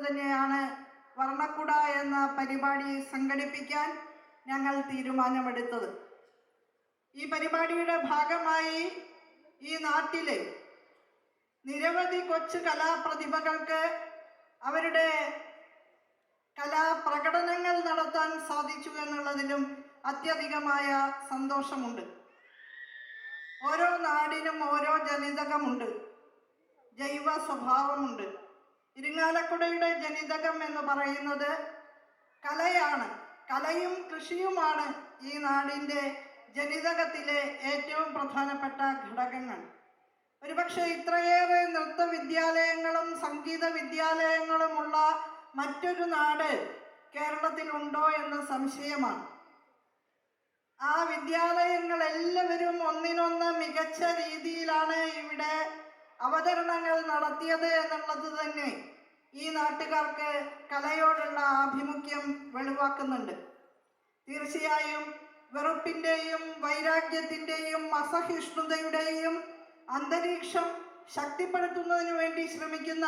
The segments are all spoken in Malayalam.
തന്നെയാണ് വർണ്ണക്കുട എന്ന പരിപാടി സംഘടിപ്പിക്കാൻ ഞങ്ങൾ തീരുമാനമെടുത്തത്. ഈ പരിപാടിയുടെ ഭാഗമായി ഈ നാട്ടിലെ നിരവധി കൊച്ചു കലാപ്രതിഭകൾക്ക് അവരുടെ കലാപ്രകടനങ്ങൾ നടത്താൻ സാധിച്ചു എന്നുള്ളതിലും അത്യധികമായ സന്തോഷമുണ്ട്. ഓരോ നാടിനും ഓരോ ജനിതകമുണ്ട്, ജൈവ സ്വഭാവമുണ്ട്. ഇരിങ്ങാലക്കുടയുടെ ജനിതകം എന്ന് പറയുന്നത് കലയാണ്. കലയും കൃഷിയുമാണ് ഈ നാടിൻ്റെ ജനിതകത്തിലെ ഏറ്റവും പ്രധാനപ്പെട്ട ഘടകങ്ങൾ. ഒരുപക്ഷെ ഇത്രയേറെ നൃത്തവിദ്യാലയങ്ങളും സംഗീത വിദ്യാലയങ്ങളുമുള്ള മറ്റൊരു നാട് കേരളത്തിലുണ്ടോ എന്ന സംശയമാണ്. ആ വിദ്യാലയങ്ങളെല്ലാവരും ഒന്നിനൊന്ന് മികച്ച രീതിയിലാണ് ഇവിടെ അവതരണങ്ങൾ നടത്തിയത് എന്നുള്ളത് തന്നെ ഈ നാട്ടുകാർക്ക് കലയോടുള്ള ആഭിമുഖ്യം വെളിവാക്കുന്നുണ്ട്. തീർച്ചയായും വെറുപ്പിൻ്റെയും വൈരാഗ്യത്തിൻ്റെയും അസഹിഷ്ണുതയുടെയും അന്തരീക്ഷം ശക്തിപ്പെടുത്തുന്നതിന് വേണ്ടി ശ്രമിക്കുന്ന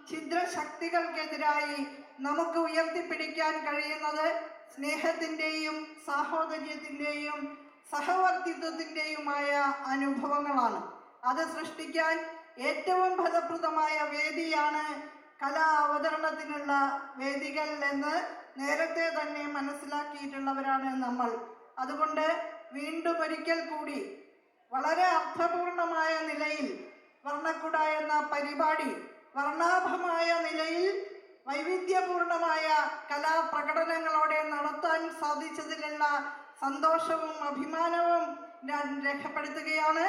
ഛിദ്രശക്തികൾക്കെതിരായി നമുക്ക് ഉയർത്തിപ്പിടിക്കാൻ കഴിയുന്നത് സ്നേഹത്തിൻ്റെയും സാഹോദര്യത്തിൻ്റെയും സഹവർത്തിത്വത്തിൻ്റെയുമായ അനുഭവങ്ങളാണ്. അത് സൃഷ്ടിക്കാൻ ഏറ്റവും ഫലപ്രദമായ വേദിയാണ് കലാ അവതരണത്തിനുള്ള വേദികൾ എന്ന് നേരത്തെ തന്നെ മനസ്സിലാക്കിയിട്ടുള്ളവരാണ് നമ്മൾ. അതുകൊണ്ട് വീണ്ടും ഒരിക്കൽ കൂടി വളരെ അർത്ഥപൂർണമായ നിലയിൽ വർണ്ണക്കുട എന്ന പരിപാടി വർണ്ണാഭമായ നിലയിൽ വൈവിധ്യപൂർണമായ കലാപ്രകടനങ്ങളോടെ നടത്താൻ സാധിച്ചതിലുള്ള സന്തോഷവും അഭിമാനവും ഞാൻ രേഖപ്പെടുത്തുകയാണ്.